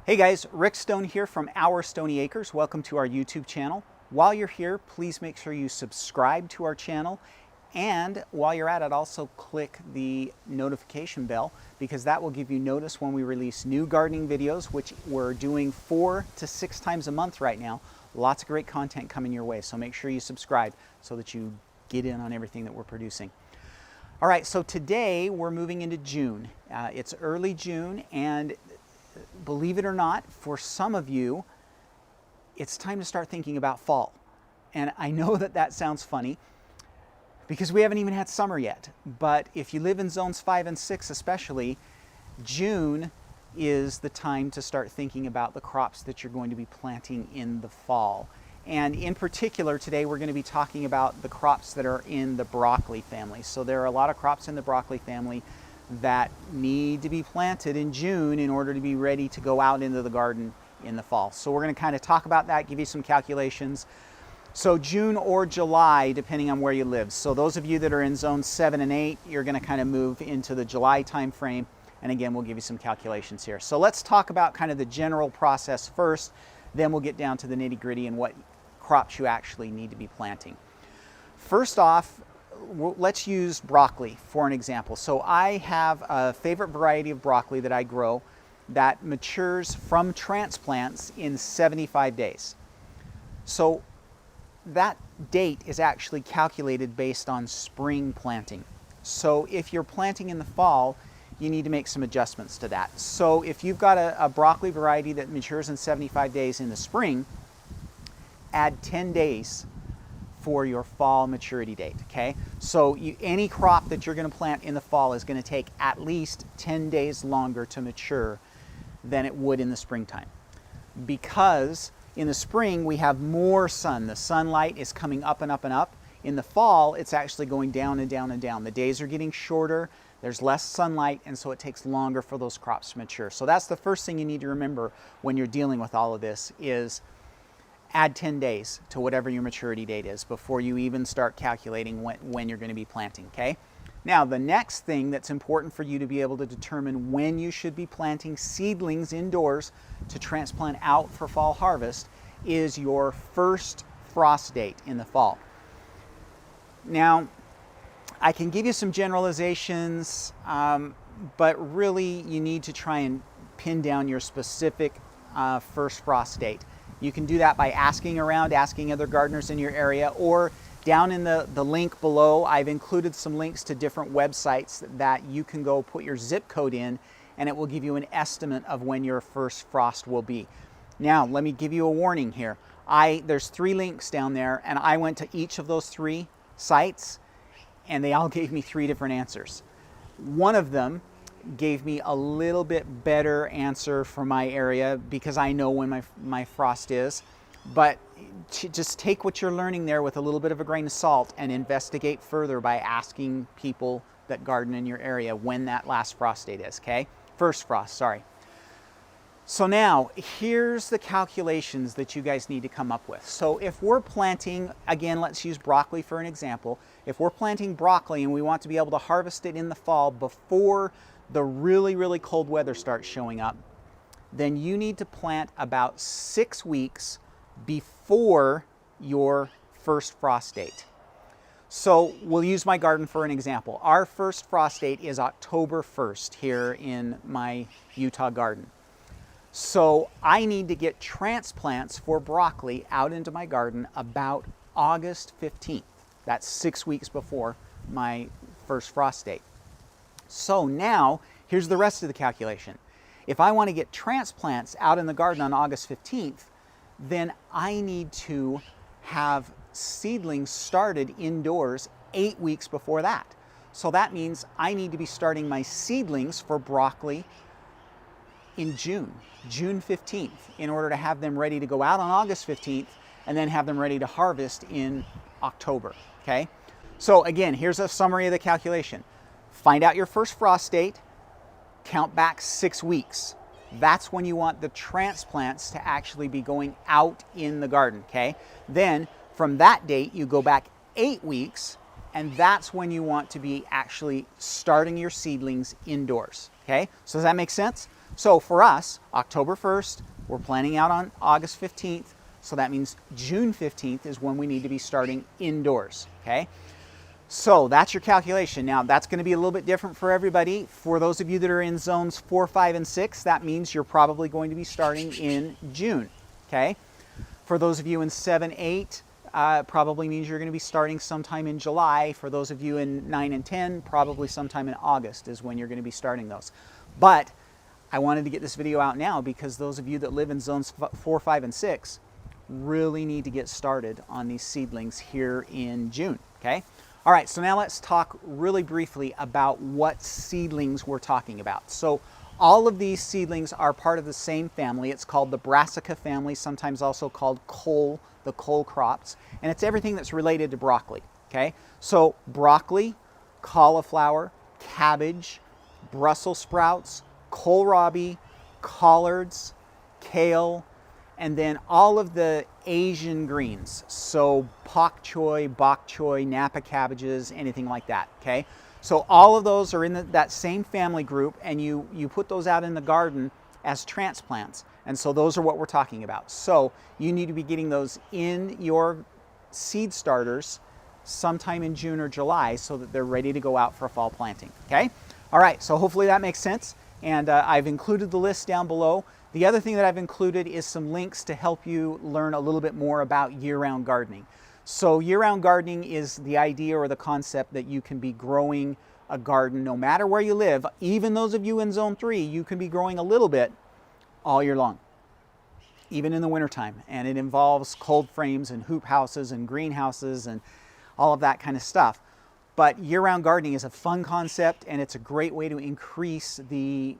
Hey guys, Rick Stone here from Our Stony Acres. Welcome to our YouTube channel. While you're here, please make sure you subscribe to our channel. And while you're at it, also click the notification bell because that will give you notice when we release new gardening videos, which we're doing 4 to 6 times a month right now. Lots of great content coming your way. So make sure you subscribe so that you get in on everything that we're producing. All right, so today we're moving into June. It's early June, and believe it or not, for some of you, it's time to start thinking about fall. And I know that that sounds funny because we haven't even had summer yet. But if you live in zones 5 and 6 especially, June is the time to start thinking about the crops that you're going to be planting in the fall. And in particular, today we're going to be talking about the crops that are in the broccoli family. So there are a lot of crops in the broccoli family that need to be planted in June in order to be ready to go out into the garden in the fall. So we're going to kind of talk about that, give you some calculations. So June or July, depending on where you live. So those of you that are in zones 7 and 8, you're going to kind of move into the July time frame. And again, we'll give you some calculations here. So let's talk about kind of the general process first, then we'll get down to the nitty-gritty and what crops you actually need to be planting. First off, let's use broccoli for an example. So I have a favorite variety of broccoli that I grow that matures from transplants in 75 days. So that date is actually calculated based on spring planting. So if you're planting in the fall, you need to make some adjustments to that. So if you've got a broccoli variety that matures in 75 days in the spring, add 10 days for your fall maturity date, okay? So any crop that you're gonna plant in the fall is gonna take at least 10 days longer to mature than it would in the springtime. Because in the spring, we have more sun. The sunlight is coming up and up and up. In the fall, it's actually going down and down and down. The days are getting shorter, there's less sunlight, and so it takes longer for those crops to mature. So that's the first thing you need to remember when you're dealing with all of this is add 10 days to whatever your maturity date is before you even start calculating when you're going to be planting, okay? Now, the next thing that's important for you to be able to determine when you should be planting seedlings indoors to transplant out for fall harvest is your first frost date in the fall. Now, I can give you some generalizations, but really you need to try and pin down your specific first frost date. You can do that by asking around, asking other gardeners in your area, or down in the link below, I've included some links to different websites that you can go put your zip code in, and it will give you an estimate of when your first frost will be. Now, let me give you a warning here. There's 3 links down there, and I went to each of those 3 sites, and they all gave me 3 different answers. One of them gave me a little bit better answer for my area because I know when my frost is, but just take what you're learning there with a little bit of a grain of salt and investigate further by asking people that garden in your area when that last frost date is, okay? First frost, sorry. So now, here's the calculations that you guys need to come up with. So if we're planting, again, let's use broccoli for an example. If we're planting broccoli and we want to be able to harvest it in the fall before the really, really cold weather starts showing up, then you need to plant about 6 weeks before your first frost date. So we'll use my garden for an example. Our first frost date is October 1st here in my Utah garden. So I need to get transplants for broccoli out into my garden about August 15th. That's 6 weeks before my first frost date. So now, here's the rest of the calculation. If I want to get transplants out in the garden on August 15th, then I need to have seedlings started indoors 8 weeks before that. So that means I need to be starting my seedlings for broccoli in June 15th, in order to have them ready to go out on August 15th and then have them ready to harvest in October, okay? So again, here's a summary of the calculation. Find out your first frost date, count back 6 weeks. That's when you want the transplants to actually be going out in the garden, okay? Then from that date, you go back 8 weeks, and that's when you want to be actually starting your seedlings indoors, okay? So does that make sense? So for us, October 1st, we're planning out on August 15th. So that means June 15th is when we need to be starting indoors, okay? So that's your calculation. Now that's going to be a little bit different for everybody. For those of you that are in zones 4, 5, and 6, that means you're probably going to be starting in June, okay? For those of you in 7, 8, probably means you're going to be starting sometime in July. For those of you in 9 and 10, probably sometime in August is when you're going to be starting those. But I wanted to get this video out now because those of you that live in zones 4, 5, and 6 really need to get started on these seedlings here in June, okay? All right, so now let's talk really briefly about what seedlings we're talking about. So all of these seedlings are part of the same family. It's called the Brassica family, sometimes also called the cole crops, and it's everything that's related to broccoli, okay? So broccoli, cauliflower, cabbage, Brussels sprouts, kohlrabi, collards, kale, and then all of the Asian greens. So pak choi, bok choy, Napa cabbages, anything like that, okay? So all of those are in that same family group, and you put those out in the garden as transplants. And so those are what we're talking about. So you need to be getting those in your seed starters sometime in June or July so that they're ready to go out for fall planting, okay? All right, so hopefully that makes sense. And I've included the list down below. The other thing that I've included is some links to help you learn a little bit more about year-round gardening. So year-round gardening is the idea or the concept that you can be growing a garden no matter where you live. Even those of you in zone 3, you can be growing a little bit all year long, even in the wintertime. And it involves cold frames and hoop houses and greenhouses and all of that kind of stuff. But year-round gardening is a fun concept, and it's a great way to increase the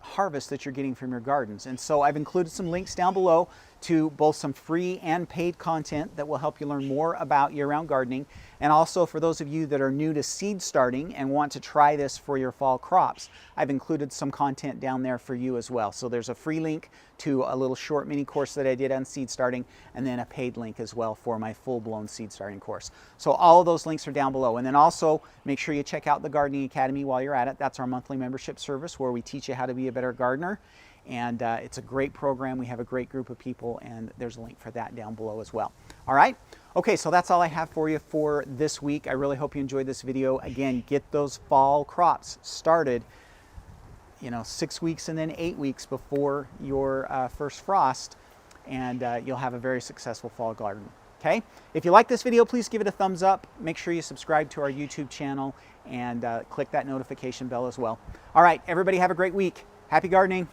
harvest that you're getting from your gardens. And so I've included some links down below to both some free and paid content that will help you learn more about year-round gardening. And also for those of you that are new to seed starting and want to try this for your fall crops, I've included some content down there for you as well. So there's a free link to a little short mini course that I did on seed starting, and then a paid link as well for my full-blown seed starting course. So all of those links are down below. And then also make sure you check out the Gardening Academy while you're at it. That's our monthly membership service where we teach you how to be a better gardener. And it's a great program. We have a great group of people, and there's a link for that down below as well. All right? Okay, so that's all I have for you for this week. I really hope you enjoyed this video. Again, get those fall crops started, 6 weeks and then 8 weeks before your first frost, and you'll have a very successful fall garden. Okay? If you like this video, please give it a thumbs up. Make sure you subscribe to our YouTube channel and click that notification bell as well. All right, everybody have a great week. Happy gardening.